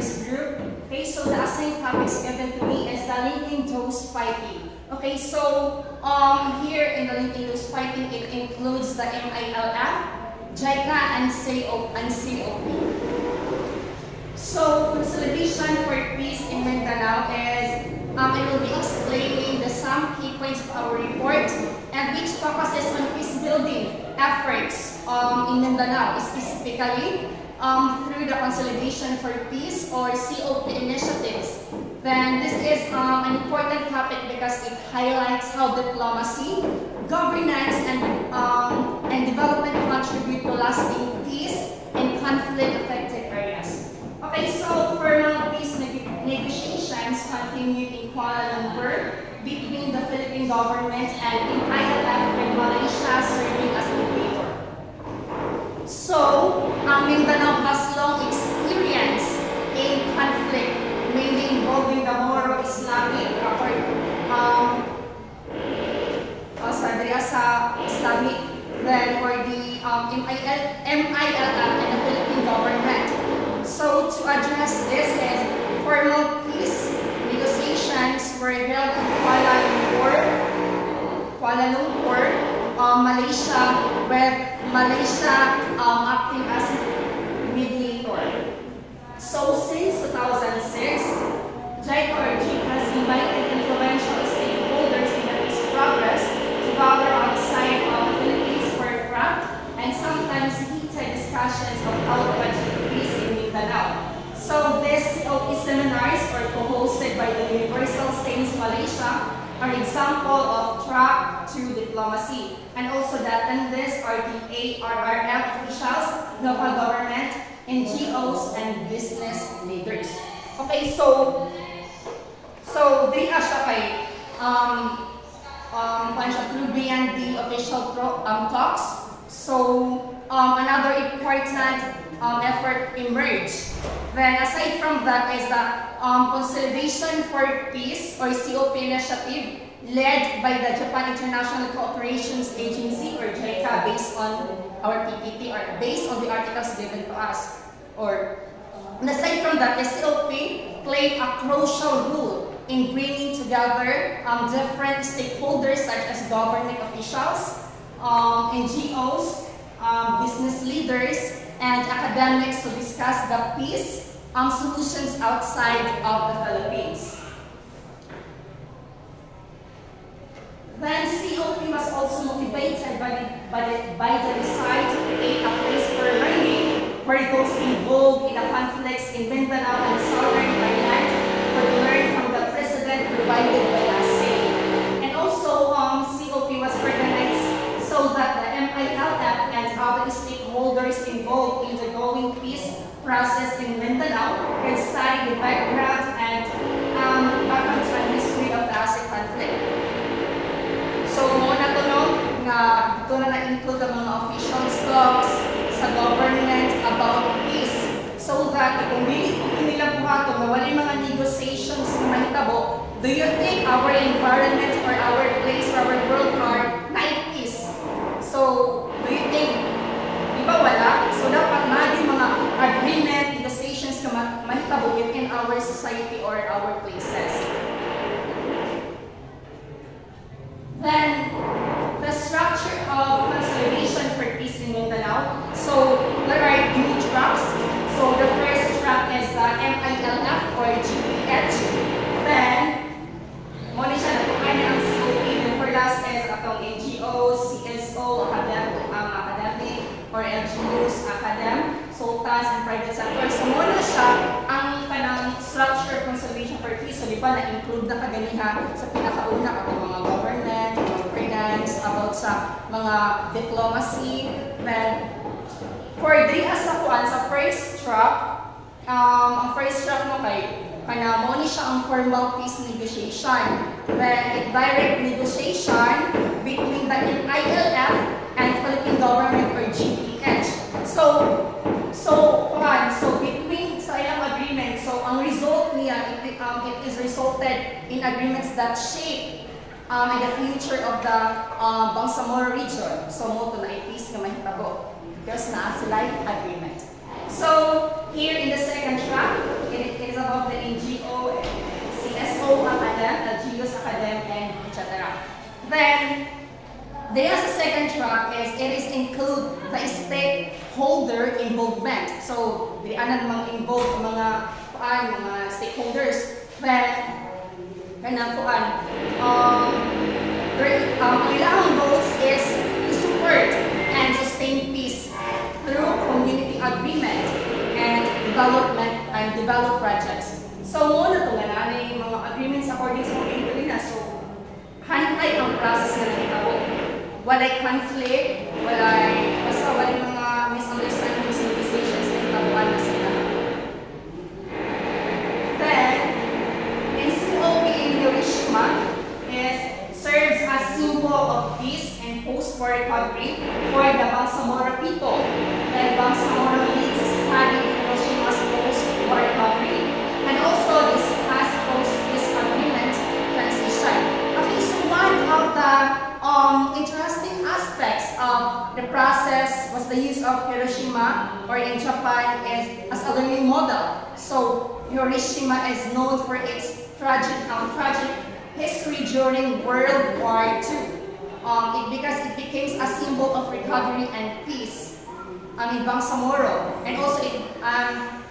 this group. Okay, so the assigned topics given to me is the linking those fighting. Okay, so here in the linking those fighting, it includes the MILF, JICA, and COP. So consolidation for peace in Mindanao is I will be explaining some key points of our report, and which focuses on peace building efforts in Mindanao, specifically through the Consolidation for Peace or COP initiatives. Then this is an important topic because it highlights how diplomacy, governance, and development contribute to lasting peace in conflict-affected areas. Okay, so formal peace negotiations continue in Kuala Lumpur between the Philippine government and MILF and Malaysia serving as mediator. So, Mindanao has long experience in conflict, mainly involving the Moro Islamic Islamic, then for the MILF and the Philippine government. So, to address this is formal peace negotiations were held in Kuala Lumpur, Malaysia, with Malaysia acting as mediator. So since 2006, JICA or JIC has invited influential stakeholders in the peace progress to gather outside of the Philippines for frank and sometimes heated discussions of how to achieve peace in Mindanao. So these COP seminars are co-hosted by the Universal Saints Malaysia are example of track to diplomacy, and also the attendees are the ARRF officials, local government, NGOs, and business leaders. Okay, so they are siya kay beyond the official talks. So another important effort emerged. Then aside from that is the Consolidation for Peace or COP initiative led by the Japan International Cooperations Agency or JICA based on our PPT or based on the articles given to us. And aside from that, the COP played a crucial role in bringing together different stakeholders such as government officials, NGOs, business leaders, and academics to discuss the peace solutions outside of the Philippines. Then COP was also motivated by the desire to create a place for learning where those involved in the conflicts in Mindanao and Southern Thailand could learn from the precedent provided by ASEAN. And also COP was organized so that the MILF and other stakeholders involved in the growing peace process in Mindanao can study the background and background and history of the ASEAN conflict. So, muna to ito na na-include ang mga official talks sa government about peace so that kung nila buhato na wala mga negotiations na mahitabo, do you think our environment or our place or our world are not peace? So, do you think iba wala? So, dapat din mga agreement, negotiations na mahitabo within our society or our places. Then, the structure of Consolidation for Peace in Mindanao. So, there are two tracks. So, the first track is the MILF or GPH. Then, muna siya natukan ang COP. And for last is atong NGOs, CSO, academic, or LGUs, sultans, and private sector. So, muna siya ang kanang structure of Consolidation for Peace. So, di ba, na-include na kaganiha sa pinakauna atong mga government, finance, about sa mga diplomacy. Then, for sa first track, ang first track mo kay mo ni siya ang formal peace negotiation. Then, direct negotiation between the MILF and Philippine government or GPH. So between sa ilang agreement, so ang result niya, it is resulted in agreements that shape in the future of the Bangsamoro region. So mo to na peace nga mahitabo because naa sila agreement. So here in the second track, it is about the NGO, CSO Academ, the GEOS Academ, and etc. Then there's a second track is it is include the stakeholder involvement. So di ana namang involved mga stakeholders. Then kanang ilang goals is to support and sustain peace through community agreement and develop projects. So muna to nga na mga agreements according sa mga so hantay ang process na nagtabo. Walay conflict, basta walay mga misunderstandings and decisions na nagtabuan na sila. Then, NCOP in Hiroshima serves as symbol of peace and post-war recovery for the Bangsamoro people. And Bangsamoro leads study in Hiroshima's post-war recovery and also discuss post-peace agreement transition. Okay, so one of the interesting aspects of the process was the use of Hiroshima, or in Japan, as a learning model. So Hiroshima is known for its tragic history during World War II. Because it became a symbol of recovery and peace in Bangsamoro. And also,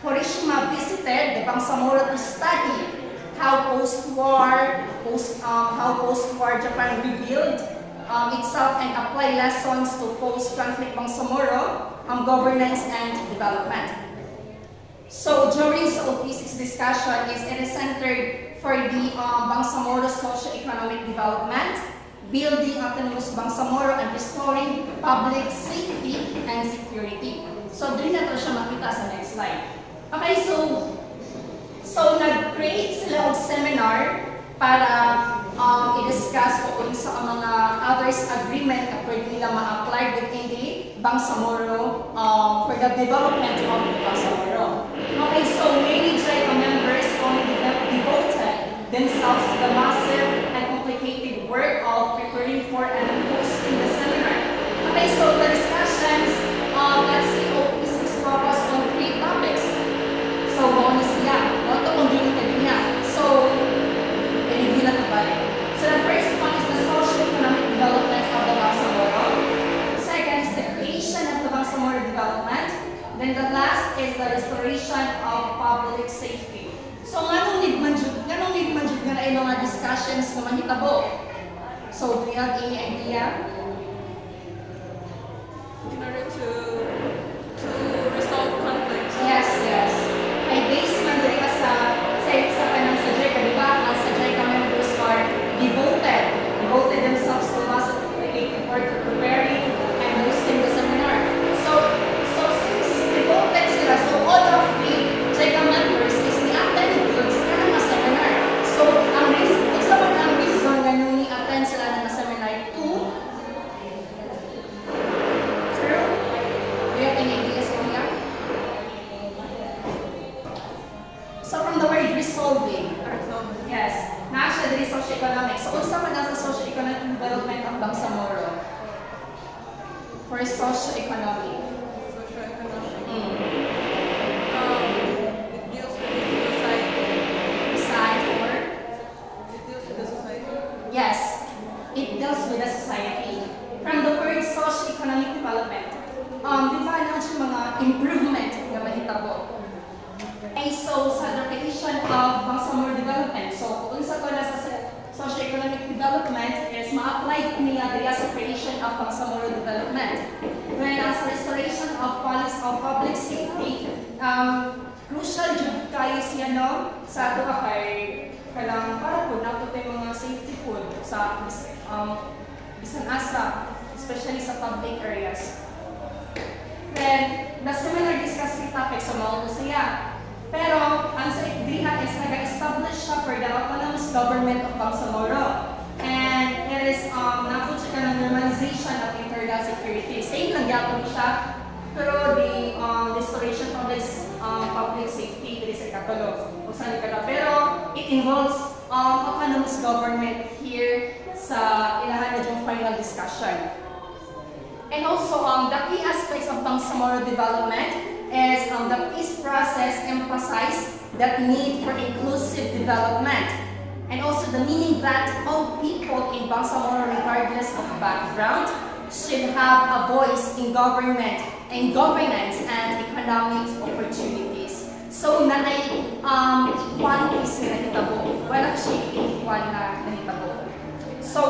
Hiroshima visited the Bangsamoro to study how post-war Japan rebuilt itself and apply lessons to post-conflict Bangsamoro governance and development. So during OP6 discussion, it is centered for the Bangsamoro socio-economic development, building autonomous Bangsamoro, and restoring public safety and security. So doon na ito siya makita sa next slide. Okay, so nag-create sila og seminar para i-discuss kung sa mga others agreement na pwede nila ma-apply within the Bangsamoro for the development of the Bangsamoro. Okay, so many JICA members only devoted themselves to the massive and complicated work of preparing for and hosting the seminar. Okay, so the discussions let's see, OP6 focus on 3 topics. So, bonus niya. Ito kung limited niya. So, i-review na ito balik. So, the first one is the socio-economic development of the Bangsamoro. Second is the creation of the Bangsamoro development. Then the last is the restoration of public safety. So, ganong need man jud nga na mga discussions na mahitabo. So, do you have any idea? In order to resolve conflicts. Yes. Ay base man diri ka sa kanang sa JICA, di ba? Ang sa JICA members are devoted themselves to massive creative work for preparing and hosting the seminar. So since devoted sila, so all of the JICA members is ni-attend goods na ng seminar. So isa man ang reason nga nung ni-attend sila ng seminar to through, do you have any ideas on that? So from the word resolving, yes, na-siya diri socio-economic. So unsa man ang socio-economic development of Bangsamoro? For socio-economic. It deals with the society. It deals with the society. Yes, it deals with the society. From the word socio-economic development, di ba na siya mga improvement na mahitabo? Okay, so sa definition of Bangsamoro development, so kung sa na sa socio-economic development is ma-apply nila dira sa creation of Bangsamoro development. When as restoration of public safety, crucial jud kayo siya sa ato kay kailangan para po nato mga safety food sa bisan asa, especially sa public areas. Then the seminar discuss the topic sa mga siya. Pero, ang sa ikdihan is nag-establish siya for the autonomous government of Bangsamoro. And it is, napot siya ng normalization of internal security. Same lang yapon siya, pero the restoration of this public safety, it is a catalog. Pero, it involves autonomous government here sa ilahan na yung final discussion. And also, the key aspects of Bangsamoro development is the peace process emphasizes that need for inclusive development, and also the meaning that all people in Bangsamoro, regardless of background, should have a voice in government, in governance and economic opportunities. So na ay equalities na nahitabo. Wala siya equal na nahitabo. So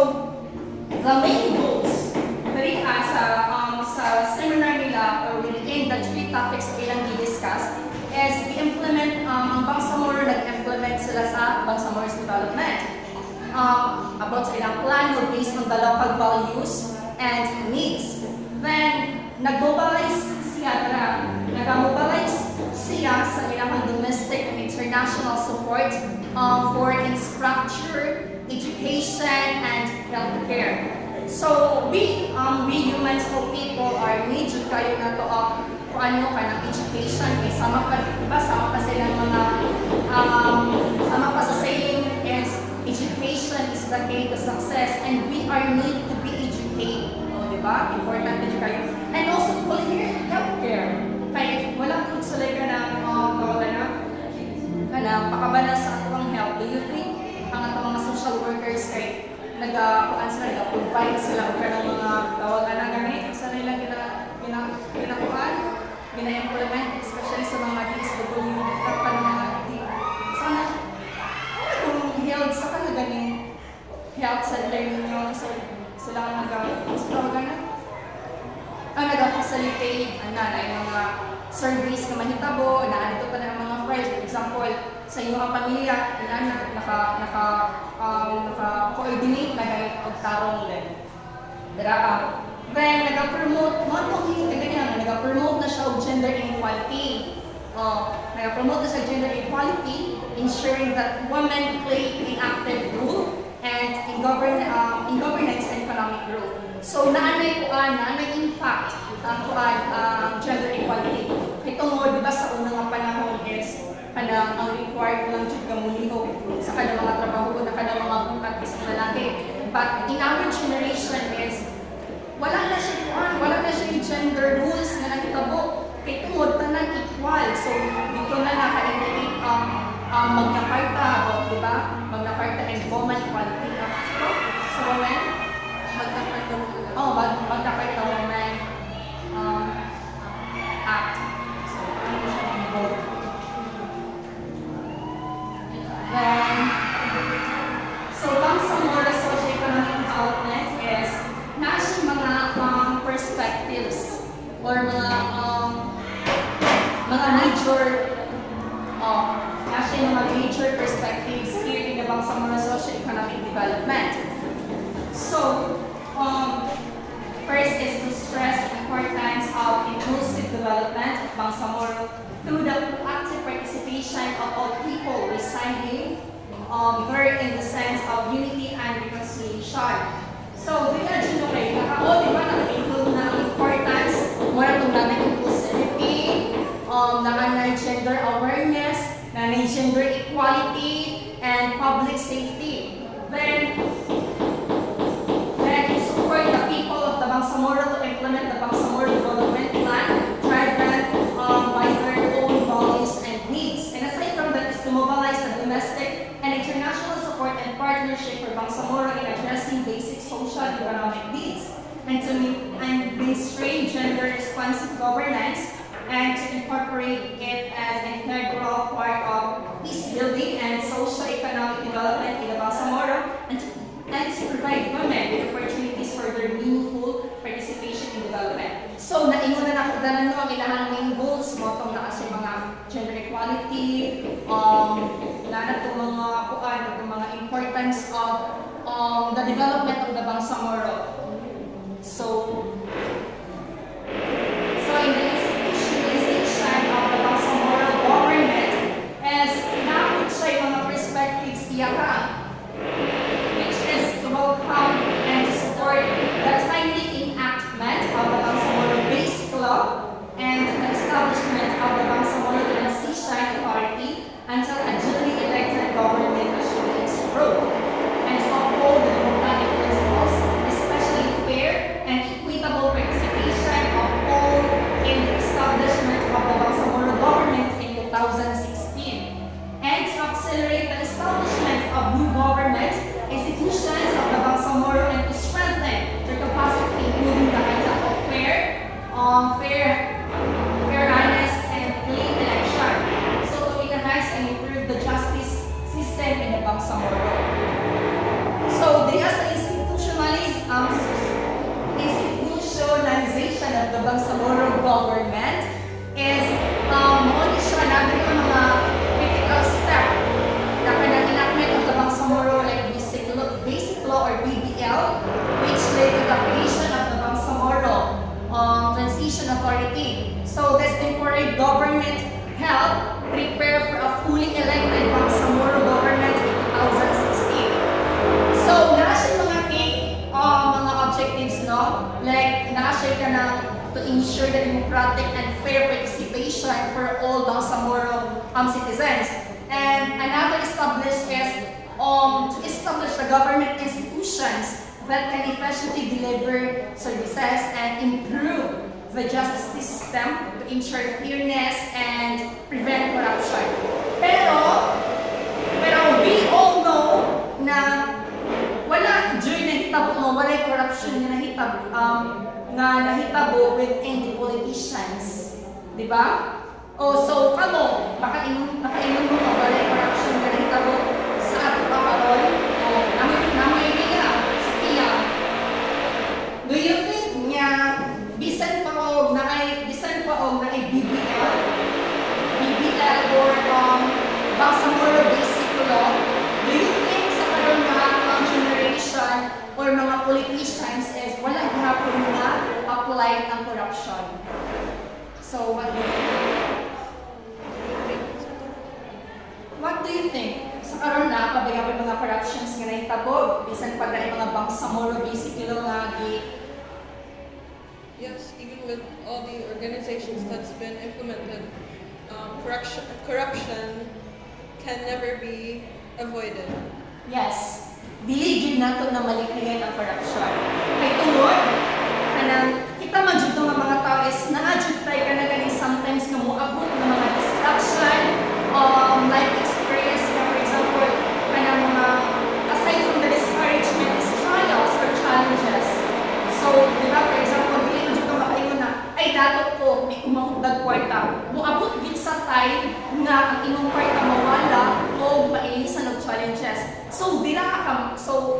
the main goals dari sa seminar nila, or within the 3 topics na ilang i-discuss, is we implement, ang Bangsamoro nag-implement sila sa Bangsamoro's development. About sa ilang plano based on the local values and needs. Then, nag-mobilize siya sa ilang domestic and international support for infrastructure, education, and healthcare. So, we humans or people are major kayo na to kung ano ka ng education. Sama pa sila mga, sama pa sa saying is, education is the key to success, and we are need to be educated. O, diba? Important din kayo. And also, healthcare. Kaya wala kung sila ka na pakabala sa atong health. Do you think ang atong mga social workers ay nag-provide sila o ng mga tawagan na ganit sa nilang gina-implement, especially sa mga DSW sana kung health sa ganing health center ninyo, so sila ang nag-facilitate yung mga service na mahitabo, na ito pa na mga files. For example, sa inyong pamilya, naka-coordinate na kayo og tarong din. Then, nag-promote na siya og gender equality. Nag-promote na siya gender equality, ensuring that women play an active role and in governance and economic growth. So, naanay impact ang gender equality. Ito mo, di ba sa unang panahon is ang required lang dyan kamuliho sa kanang mga trabaho na kanang mga bukat isang lalaki. But in our generation is, wala na siya yung gender rules na nakitabo. Ito mo, tanan equal. So, dito na naka-indicate Magna Carta, di ba? Magna Carta and Woman Equality. So, women? Magna Carta Women Act. Then, so Bangsamoro socio-economic development is nasa mga perspectives or mga major perspectives here in the Bangsamoro socio-economic development. So, first is to stress the importance of inclusive development of Bangsamoro through the active participation of all people residing there in the sense of unity and reconciliation. So, with that, di ba, naka-include na ang importance, muna itong namin inclusivity, nakanay gender awareness, nakanay gender equality, and public safety. Then support the people of the Bangsamoro to implement the Bangsamoro Development Plan, driven by their own values and needs. And aside from that is to mobilize the domestic and international support and partnership for Bangsamoro in addressing basic social and economic needs, and to mainstream gender-responsive governance, and to incorporate it as an integral part of peace building and socio-economic development in the Bangsamoro, and to provide women with opportunities for their meaningful participation in development. So, naingon na nakagdanan mo ang ilang main goals mo itong na kasi mga gender equality, itong mga importance of the development of the Bangsamoro. So in the institutionalization of the Bangsamoro government is nakapit siya yung mga perspectives iyaka, which is to welcome and support the timely enactment of the Bangsamoro-based law and the establishment of the Bangsamoro Transition Authority until a duly elected government assumes growth, and to uphold the democratic principles, especially fair and equitable fair, honest, and clean election. So to enhance and improve the justice system in the Bangsamoro. So there is institutionalization of the Bangsamoro government is only siya natin yung mga critical step na kanang enactment of the Bangsamoro like basic law or BBL, which led to the creation of the Bangsamoro Transition Authority. So this temporary government helped prepare for a fully elected Bangsamoro government in 2016. So nasa mga objectives, no? Like nasa ka na to ensure the democratic and fair participation for all Bangsamoro citizens. And another established is to establish the government institutions that can efficiently deliver services and improve the justice system to ensure fairness and prevent corruption. Pero we all know na wala during nahitabo mo, wala corruption na nahitabo within the politicians. Diba? So kamo, baka inom mo wala corruption na nahitabo sa ato karon o namoy niya sa iya. Do you think niya bisan pa og na ay BBL or Bangsamoro basic law? Do you think sa karon nga generation or mga politicians is wala gihapon nga apply ang corruption? So what do you think? What do you think? Sa karon na pabayapon mga corruptions nga nahitabo bisan pa na mga Bangsamoro basic law nga Yes, even with all the organizations that's been implemented, corruption can never be avoided. Yes. Dili gyud nato na malikayan ang corruption. Kay tungod kanang kita man jud nga mga tao is naa-jud try ka na ganing sometimes nga moabot ng mga distraction, life experience na for example kanang mga aside from the discouragement is trials or challenges. So, di ba, for example, dili mo jud ka makaingon na ay dato ko di kumahugdag kwarta. Moabot gid sa time nga ang imong kwarta mawala o mailisan og challenges. So,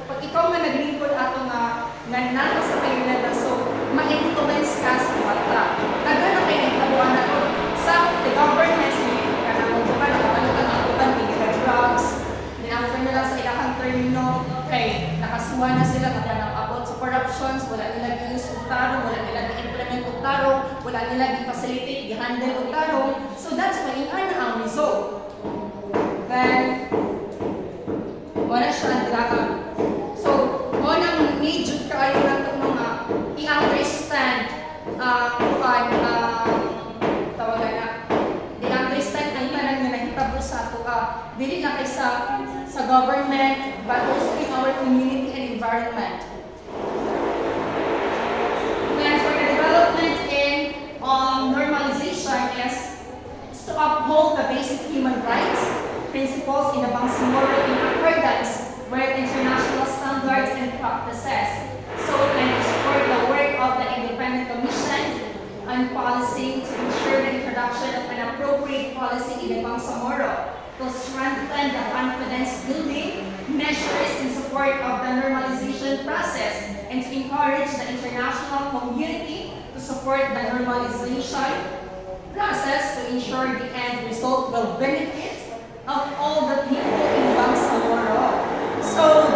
pag ikaw nga naglingkod ato nga nato sa kailan so, ma-influence ka sa kwarta. Nagana kay nagtabuan na to sa the government, kanang mo ba nakabalikan ang uban nila drugs, dinaffer nila sa ilahang termino, kay nakasuwa na sila kada nang abot sa corruptions, wala nila gi-use og tarong, wala nila gi-implement og tarong, wala nila gi-facilitate, gi-handle og tarong. So, that's why ingana ang result. Then, wala siya ang dilakang. So, mo nang need kaayo na ito mga i-understand tawagan na i-understand ang imanang na nahitabo sa ato dili lang kay sa government but also in our community and environment. Then for the development in normalization is to uphold the basic human rights principles in the Bangsamoro in accordance with international standards and practices. So, and support the work of the Independent Commission on Policy to ensure the introduction of an appropriate policy in the Bangsamoro to strengthen the confidence building measures in support of the normalization process and to encourage the international community to support the normalization process to ensure the end result will benefit of all the people in Bangsamoro. So,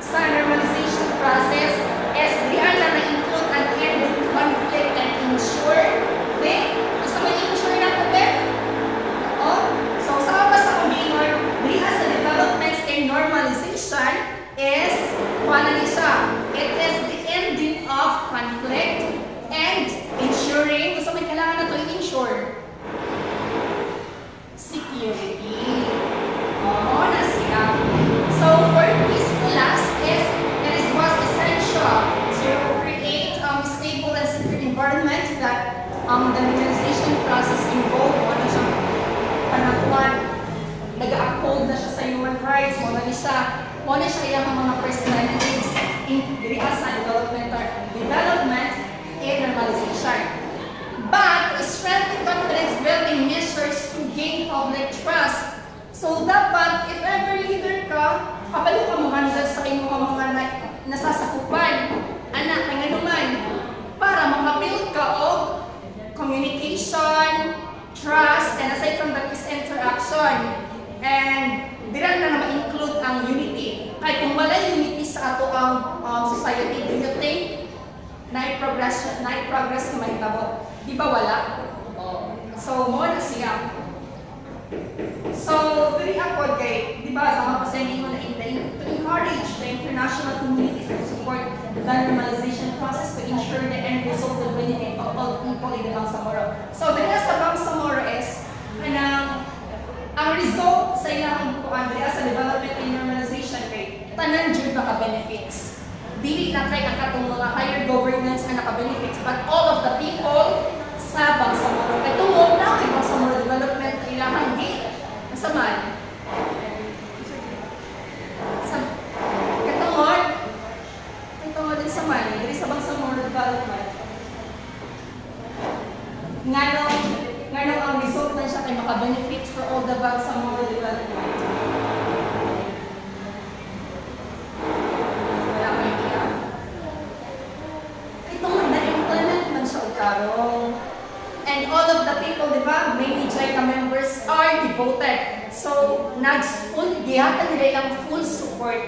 sa normalization process is na na-include ang end conflict and ensure gusto mo i-ensure natin so sa ba sa kumingon sa developments in normalization is it is the ending of conflict and ensuring gusto mo kailangan na ito i-ensure security. Na siya. So, for peaceful last it was essential to create a stable and secure environment that the normalization process involved. Ano siya panakuan, nag-uphold na siya sa human rights, wala siya ilang mga personalities in sa development in normalization. So dapat if ever leader ka, kabalo ka mo handle sa imong mga nasasakupan. Anak kay naman para makabuild ka og communication, trust, and aside from that is interaction. And dira na ma-include ang unity. Kaya kung wala unity sa ato ang society, do you think na-progress na mahitabo? Di ba wala? So, mo na siya. So, diri ako kay, di ba, sa mga pasending mo na to encourage the international community to support the normalization process to ensure the end result will benefit of all people in the Bangsamoro. So, diri sa Bangsamoro is, ang result sa ilang bukuan diri sa development and normalization kay tanan jud naka-benefits. Dili na kay ang katong mga higher governance ang naka-benefits, but all of the people sa Bangsamoro. Kay tungod na kay Bangsamoro development kailangan di masaman. Katungod din sa man diri sa Bangsamoro development. Nganong ang result na siya kay maka-benefits for all the Bangsamoro development. Wala ko idea. Ito na-implement man siya karong. And all of the people, di ba, mainly JICA members are devoted. So, gihatan nila ilang full support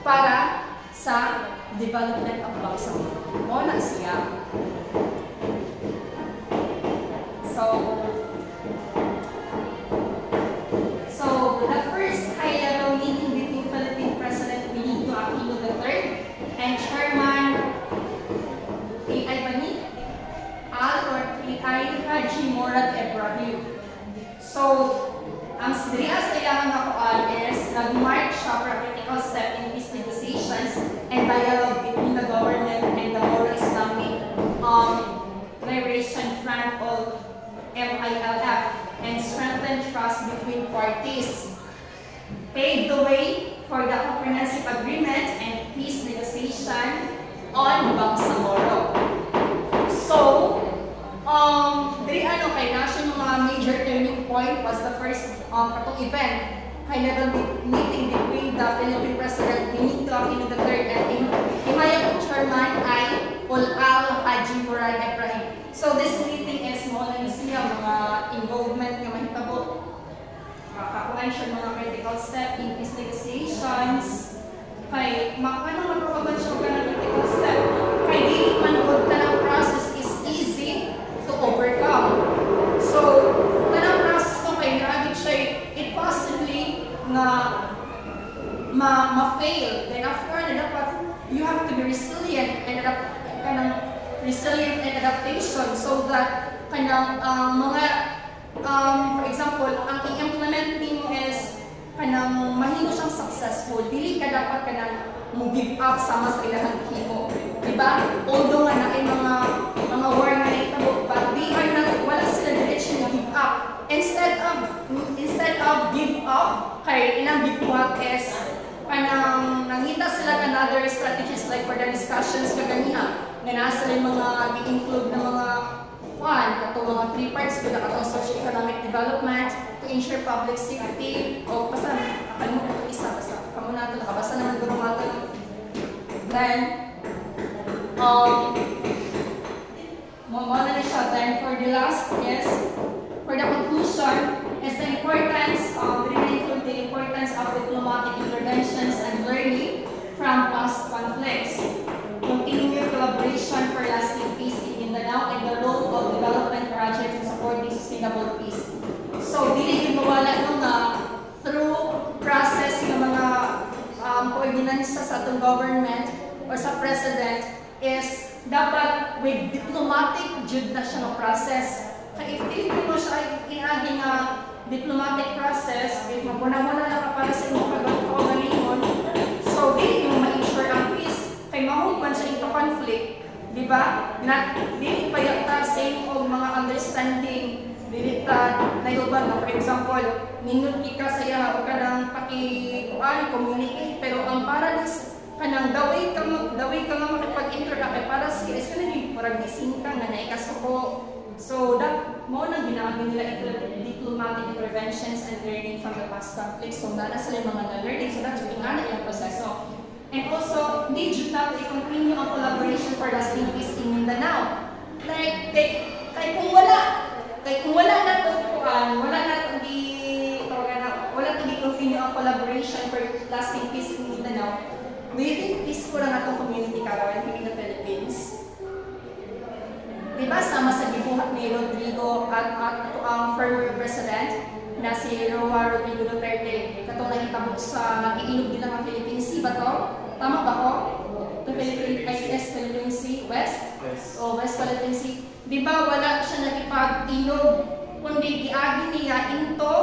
para sa development of Bangsamoro. O na siya. So the first high-level meeting between Philippine President Benigno Aquino III and Chairman Haji Murad Ibrahim. So, ang diri sa ilang nakuan is nag-mark siya for a critical step in peace negotiations and dialogue between the government and the Moro Islamic Liberation Front of MILF and strengthen trust between parties, paved the way for the comprehensive agreement and peace negotiation on Bangsamoro. So, diri kay national mga major turning point was the first katong event, high-level meeting between the Philippine President Benigno Aquino III and Himayang Chairman ay Haji Murad Ibrahim. So this meeting is mo na siya mga involvement nga mahitabo, makakuan siya mga critical step in peace negotiations. Kay magpapagod siya ka ng critical step. Kay dili man good tanang process is easy to overcome. So tanang process ko kay nagit siya it possibly na ma-fail. Then after na dapat you have to be resilient and resilient and adaptation so that kanang mga for example ang i-implement nimo is kanang mahimo siyang successful, dili ka dapat kanang mo give up sama sa ilahang himo, di ba? Although nga na mga war nga nahitabo, but they are not, wala sila direction na give up. Instead of give up kay ilang gibuhat is kanang nangita sila another strategies like for the discussions kaganiha nga nasa rin mga i-include na mga katong mga 3 parts ko na katong socio-economic development to ensure public safety o basta mo ito isa basta kamo nato nakabasa naman guro nato. Then mo na siya. Then for the last is for the conclusion is the importance of the importance of diplomatic interventions and learning from past conflicts, continued collaboration for lasting peace in Mindanao, and the role of development projects in supporting sustainable peace. So, dili yung mawala nung through process ng mga ordinansa sa atong government or sa president is dapat with diplomatic jud na siya ng process. Kaya if dili mo siya iaging diplomatic process, if mabuna-muna lang ka para sa inyong kagalingon, so dili mo ma-ensure ang peace, kay mahumpan siya into conflict, di ba? Dili pa yata same o mga understanding, dili ta naiuban na, for example, minut ka sa iya o ka nang communicate, pero ang paradise kanang daway ka nga makipag-interact ay para siya is kanang parang gising ka nga naikasuko So, mo na ginagawa nila diplomatic interventions and learning from the past conflicts. So, nana sila mga na-learning. So, that's yung nga na ilang proseso. And also, need you na i-continue ang collaboration for lasting peace in Mindanao. Like, kay kung wala na ito, wala na ito di-continue ang collaboration for lasting peace in Mindanao, do you think peaceful na itong community karon in the Philippines? Diba sama sa gibuhat ni Rodrigo at ang former president na si Roa Rodrigo Duterte, katong nahitabo sa mag-iinog nila ng Philippine Sea ba to? Tama ba ko? The Philippine Sea, West? O West Philippine Sea. Diba wala siya nakipag-inog, kundi giagi niya into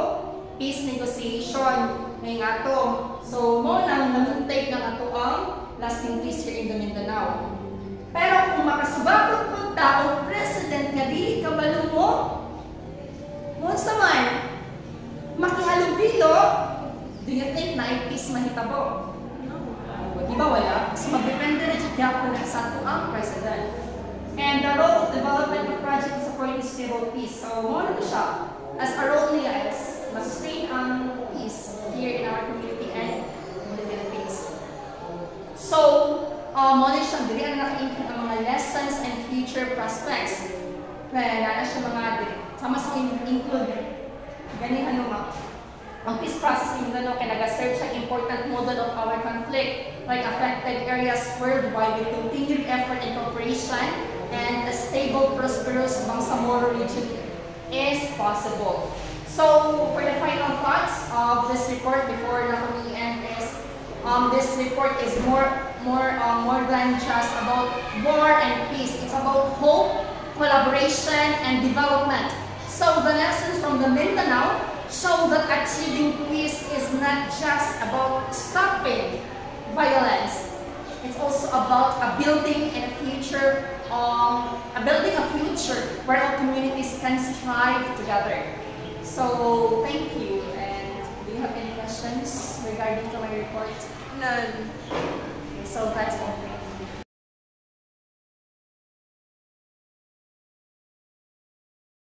peace negotiation ngayong ato. So, mo nang namuntay ng ato ang lasting peace here in the Mindanao. Pero kung makasubakot kong taong president nga dili ka malumo, mo sa man, makihalubilo, do you think na ay peace mahitabo? No. Di ba wala? So magdepende na dyan na sa ato ang president. And the role of development of projects supporting stable peace. So, mo na siya. As a role niya is masustain ang peace here in our community and in the Philippines. So, mo na siya, dili ang naka-include ang mga lessons and future prospects. Kaya na siya mga sama sa include ganihan naman. Ang peace process in Mindanao kaya nag-serve siya important model of our conflict, like affected areas worldwide with continued effort and cooperation, and a stable, prosperous Bangsamoro region is possible. So, for the final thoughts of this report before na kami end is, this report is more than just about war and peace. It's about hope, collaboration, and development. So the lessons from the Mindanao show that achieving peace is not just about stopping violence. It's also about building a future where all communities can strive together. So thank you. And do you have any questions regarding to my report? None. So that's all.